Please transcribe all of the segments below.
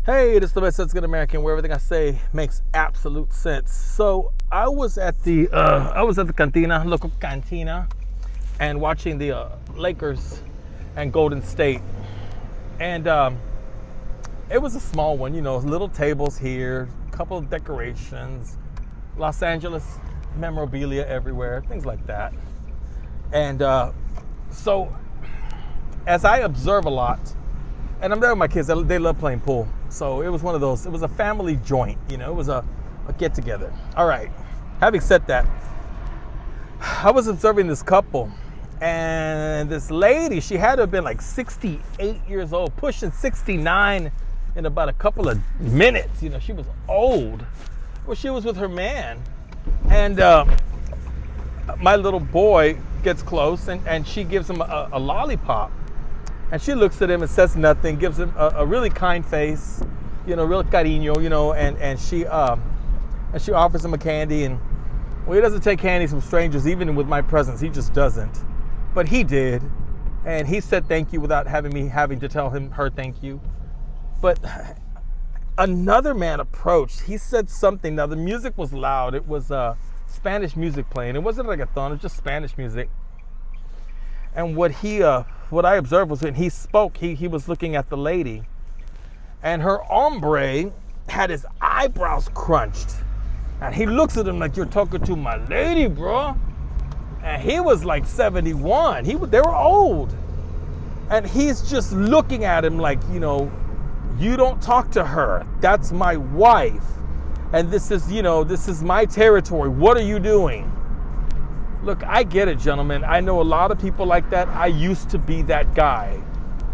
Hey, it is the best that's good American, where everything I say makes absolute sense. So I was at the cantina, local cantina, and watching the Lakers and Golden State, and it was a small one, little tables here, a couple of decorations, Los Angeles memorabilia everywhere, things like that. And so as I observe a lot, and I'm there with my kids, they love playing pool. So it was one of those, it was a family joint, it was a get together. All right, having said that, I was observing this couple, and this lady, she had to have been like 68 years old, pushing 69 in about a couple of minutes. She was old. Well, she was with her man, and my little boy gets close, and she gives him a lollipop. And she looks at him and says nothing, gives him a really kind face, real cariño, and she offers him a candy. And well, he doesn't take candies from strangers, even with my presence. He just doesn't. But he did, and he said thank you without having to tell her thank you. But another man approached. He said something. Now the music was loud. It was Spanish music playing. It wasn't like a thon. It was just Spanish music. And what I observed was when he spoke, he was looking at the lady, and her hombre had his eyebrows crunched, and he looks at him like, "You're talking to my lady, bro." And he was like 71. They were old, and he's just looking at him like, you don't talk to her. That's my wife, and this is my territory. What are you doing? Look, I get it, gentlemen. I know a lot of people like that. I used to be that guy.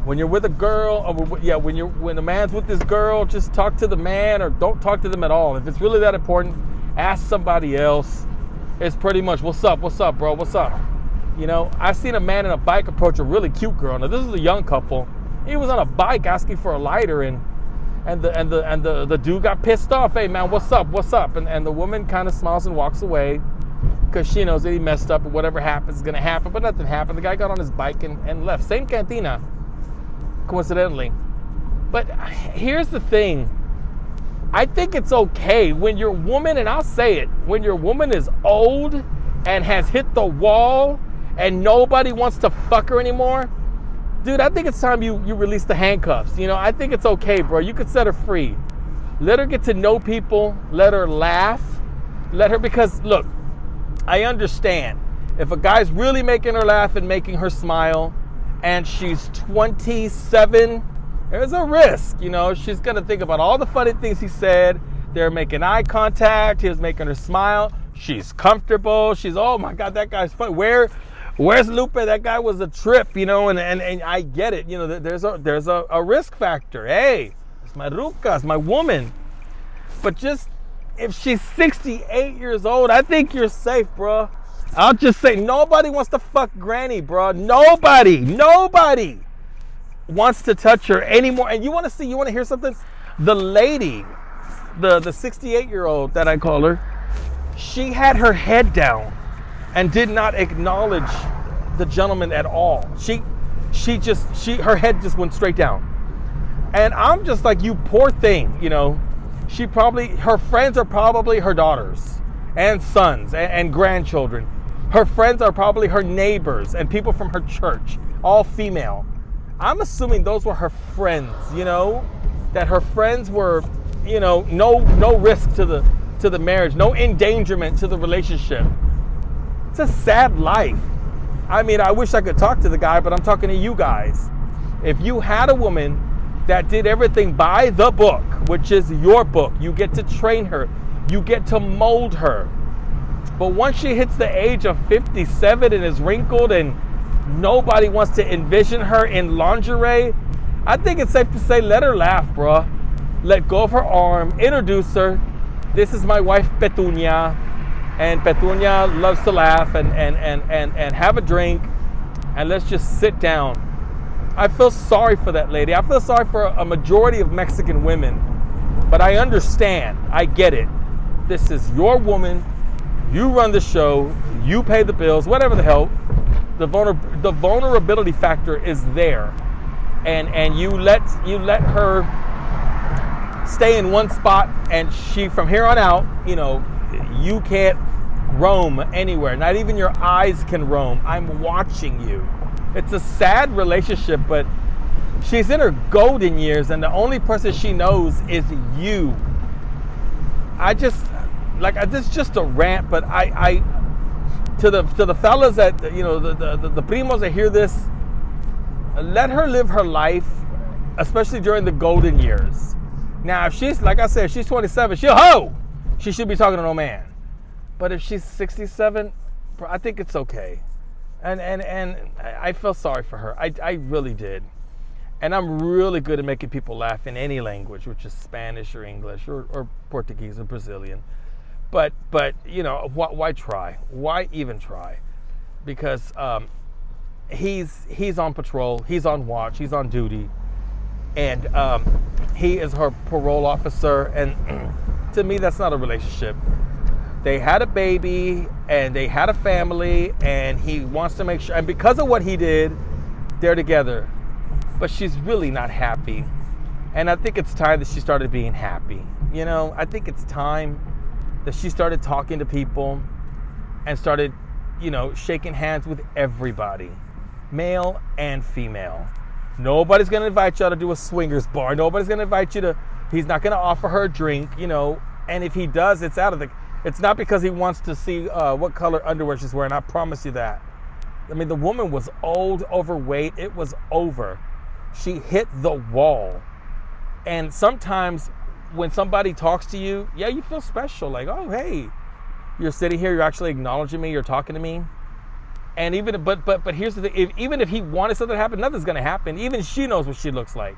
When you're with a girl, when a man's with this girl, just talk to the man, or don't talk to them at all. If it's really that important, ask somebody else. It's pretty much, what's up, bro, what's up? I've seen a man in a bike approach a really cute girl. Now, this is a young couple. He was on a bike asking for a lighter, and the dude got pissed off. Hey, man, what's up? And the woman kind of smiles and walks away, because she knows that he messed up, and whatever happens is going to happen. But nothing happened. The guy got on his bike and left. Same cantina, coincidentally. But here's the thing. I think it's okay when your woman, and I'll say it, when your woman is old and has hit the wall and nobody wants to fuck her anymore, dude, I think it's time you release the handcuffs. I think it's okay, bro. You could set her free. Let her get to know people. Let her laugh. Because, look, I understand if a guy's really making her laugh and making her smile, and she's 27, there's a risk. She's going to think about all the funny things he said. They're making eye contact. He was making her smile. She's comfortable. She's, oh my God, that guy's funny. Where's Lupe? That guy was a trip, and I get it. There's a risk factor. Hey, it's my ruca, it's my woman. But just, if she's 68 years old, I think you're safe, bro. I'll just say, nobody wants to fuck granny, bro. Nobody wants to touch her anymore. And you want to hear something? The lady, the 68-year-old that I call her, she had her head down and did not acknowledge the gentleman at all. Her head just went straight down. And I'm just like, you poor thing, her friends are probably her daughters and sons and grandchildren. Her friends are probably her neighbors and people from her church, all female. I'm assuming those were her friends, that her friends were, no risk to the marriage, no endangerment to the relationship. It's a sad life. I mean, I wish I could talk to the guy, but I'm talking to you guys. If you had a woman that did everything by the book, which is your book, you get to train her, you get to mold her. But once she hits the age of 57 and is wrinkled and nobody wants to envision her in lingerie, I think it's safe to say, let her laugh, bro. Let go of her arm, introduce her. This is my wife, Petunia. And Petunia loves to laugh and have a drink, and let's just sit down. I feel sorry for that lady. I feel sorry for a majority of Mexican women, but I understand. I get it. This is your woman. You run the show. You pay the bills. Whatever the hell. The vulnerability factor is there, and you let her stay in one spot, and she, from here on out, you can't roam anywhere. Not even your eyes can roam. I'm watching you. It's a sad relationship, but she's in her golden years, and the only person she knows is you. This is just a rant, but I to the fellas that, the primos that hear this, let her live her life, especially during the golden years. Now, if she's, like I said, if she's 27, she should be talking to no man. But if she's 67, I think it's okay. And I feel sorry for her. I really did. And I'm really good at making people laugh in any language, which is Spanish or English or Portuguese or Brazilian. But why try? Why even try? Because he's on patrol, he's on watch, he's on duty, and he is her parole officer. And to me, that's not a relationship. They had a baby and they had a family, and he wants to make sure. And because of what he did, they're together. But she's really not happy. And I think it's time that she started being happy. I think it's time that she started talking to people and started, shaking hands with everybody, male and female. Nobody's going to invite y'all to do a swingers bar. Nobody's going to invite you he's not going to offer her a drink, and if he does, it's it's not because he wants to see what color underwear she's wearing. I promise you that. I mean, the woman was old, overweight. It was over. She hit the wall. And sometimes when somebody talks to you, you feel special. Like, oh, hey, you're sitting here, you're actually acknowledging me, you're talking to me. And but here's the thing, even if he wanted something to happen, nothing's gonna happen. Even she knows what she looks like.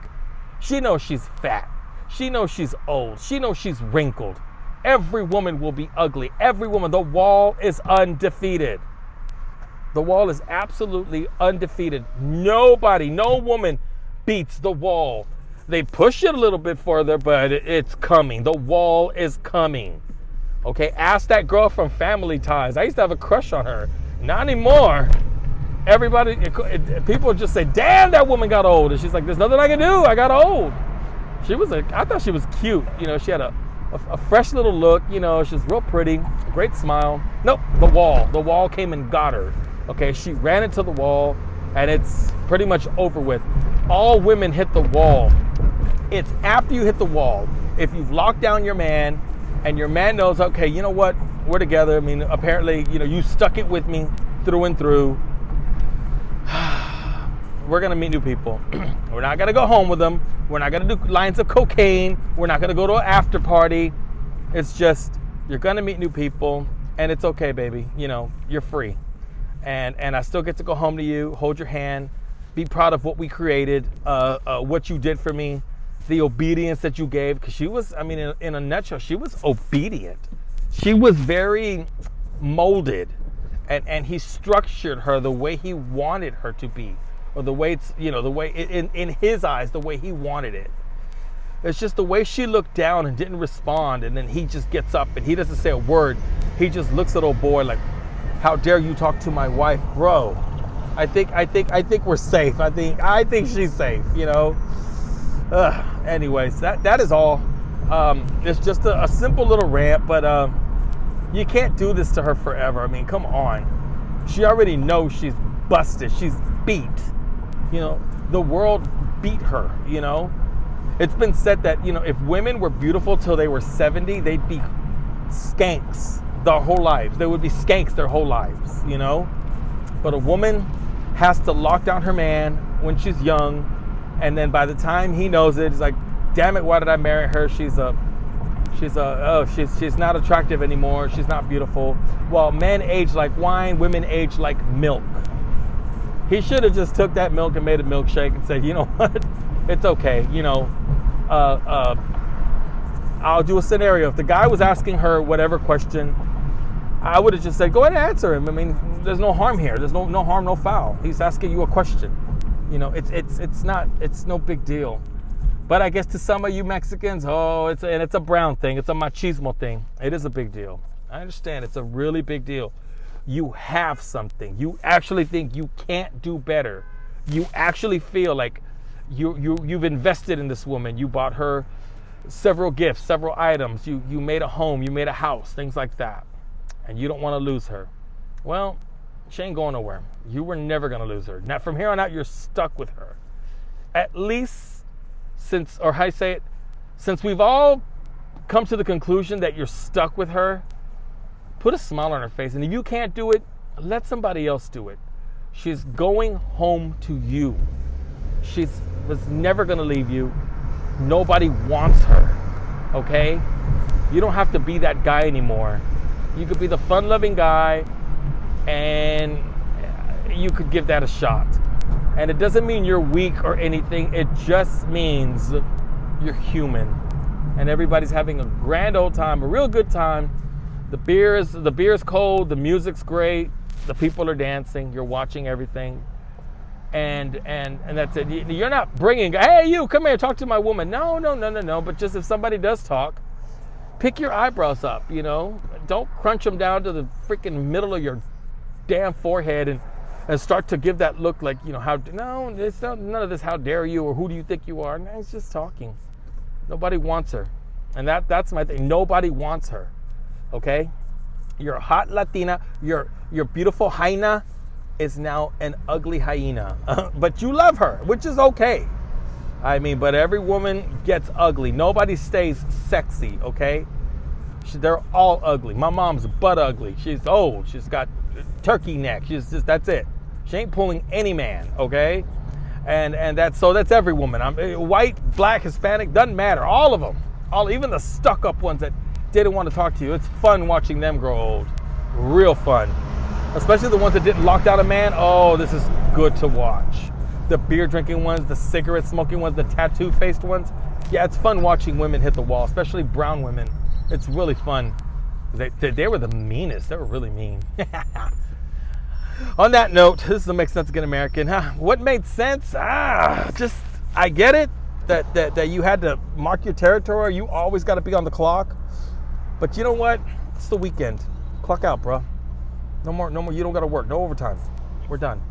She knows she's fat. She knows she's old. She knows she's wrinkled. Every woman will be ugly. Every woman. The wall is undefeated. The wall is absolutely undefeated. No woman beats the wall. They push it a little bit further, but it's coming. The wall is coming. Okay, ask that girl from Family Ties. I used to have a crush on her. Not anymore. People just say, damn, that woman got old. And she's like, there's nothing I can do. I got old. I thought she was cute. She had a fresh little look. She was real pretty. Great smile. Nope, the wall. The wall came and got her. Okay, she ran into the wall, and it's pretty much over with. All women hit the wall. It's after you hit the wall. If you've locked down your man, and your man knows, okay, you know what? We're together. I mean, apparently, you stuck it with me through and through. We're going to meet new people. We're not going to go home with them. We're not going to do lines of cocaine. We're not going to go to an after party. It's just, you're going to meet new people, and it's okay, baby. You're free. And I still get to go home to you, hold your hand, be proud of what we created, what you did for me, the obedience that you gave. Because she was, in a nutshell, she was obedient. She was very molded, and he structured her the way he wanted her to be, or the way it's, the way in his eyes, the way he wanted it. It's just the way she looked down and didn't respond, and then he just gets up and he doesn't say a word. He just looks at old boy like, how dare you talk to my wife, bro? I think we're safe. I think she's safe. Anyways, that is all. It's just a simple little rant, but you can't do this to her forever. I mean, come on. She already knows she's busted. She's beat. The world beat her. It's been said that if women were beautiful till they were 70, they'd be skanks their whole lives. They would be skanks their whole lives. But a woman has to lock down her man when she's young, and then by the time he knows it, he's like, damn it, why did I marry her? She's not attractive anymore. She's not beautiful. Well, men age like wine, women age like milk. He should have just took that milk and made a milkshake and said, you know what, it's okay. I'll do a scenario. If the guy was asking her whatever question, I would have just said, go ahead and answer him. I mean, there's no harm here. There's no harm, no foul. He's asking you a question. It's no big deal. But I guess to some of you Mexicans, it's a brown thing. It's a machismo thing. It is a big deal. I understand. It's a really big deal. You have something. You actually think you can't do better. You actually feel like you've invested in this woman. You bought her several gifts, several items. You made a home, you made a house, things like that. And you don't want to lose her. Well, she ain't going nowhere. You were never going to lose her. Now, from here on out, you're stuck with her. At least since we've all come to the conclusion that you're stuck with her, put a smile on her face. And if you can't do it, let somebody else do it. She's going home to you. She was never going to leave you. Nobody wants her, okay? You don't have to be that guy anymore. You could be the fun-loving guy, and you could give that a shot. And it doesn't mean you're weak or anything. It just means you're human. And everybody's having a grand old time, a real good time. The beer is cold, the music's great, the people are dancing, you're watching everything. And that's it. You're not bringing, hey, you, come here, talk to my woman. No. But just if somebody does talk, pick your eyebrows up, Don't crunch them down to the freaking middle of your damn forehead and start to give that look like, it's not, none of this, how dare you, or who do you think you are? No, it's just talking. Nobody wants her. And that's my thing. Nobody wants her. Okay? You're a hot Latina. Your beautiful hyena is now an ugly hyena. But you love her, which is okay. But every woman gets ugly. Nobody stays sexy, okay? They're all ugly. My mom's butt ugly. She's old. She's got turkey neck. That's it. She ain't pulling any man, okay? And that's every woman. White, black, Hispanic, doesn't matter. All of them. Even the stuck-up ones that didn't want to talk to you. It's fun watching them grow old. Real fun. Especially the ones that didn't lock down a man. Oh, this is good to watch. The beer drinking ones, the cigarette smoking ones, the tattoo faced ones. Yeah, it's fun watching women hit the wall, especially brown women. It's really fun. They were the meanest. They were really mean. On that note, this is the Make Sense Again American. What made sense? I get it that you had to mark your territory. You always got to be on the clock. But you know what? It's the weekend. Clock out, bro. No more. You don't got to work. No overtime. We're done.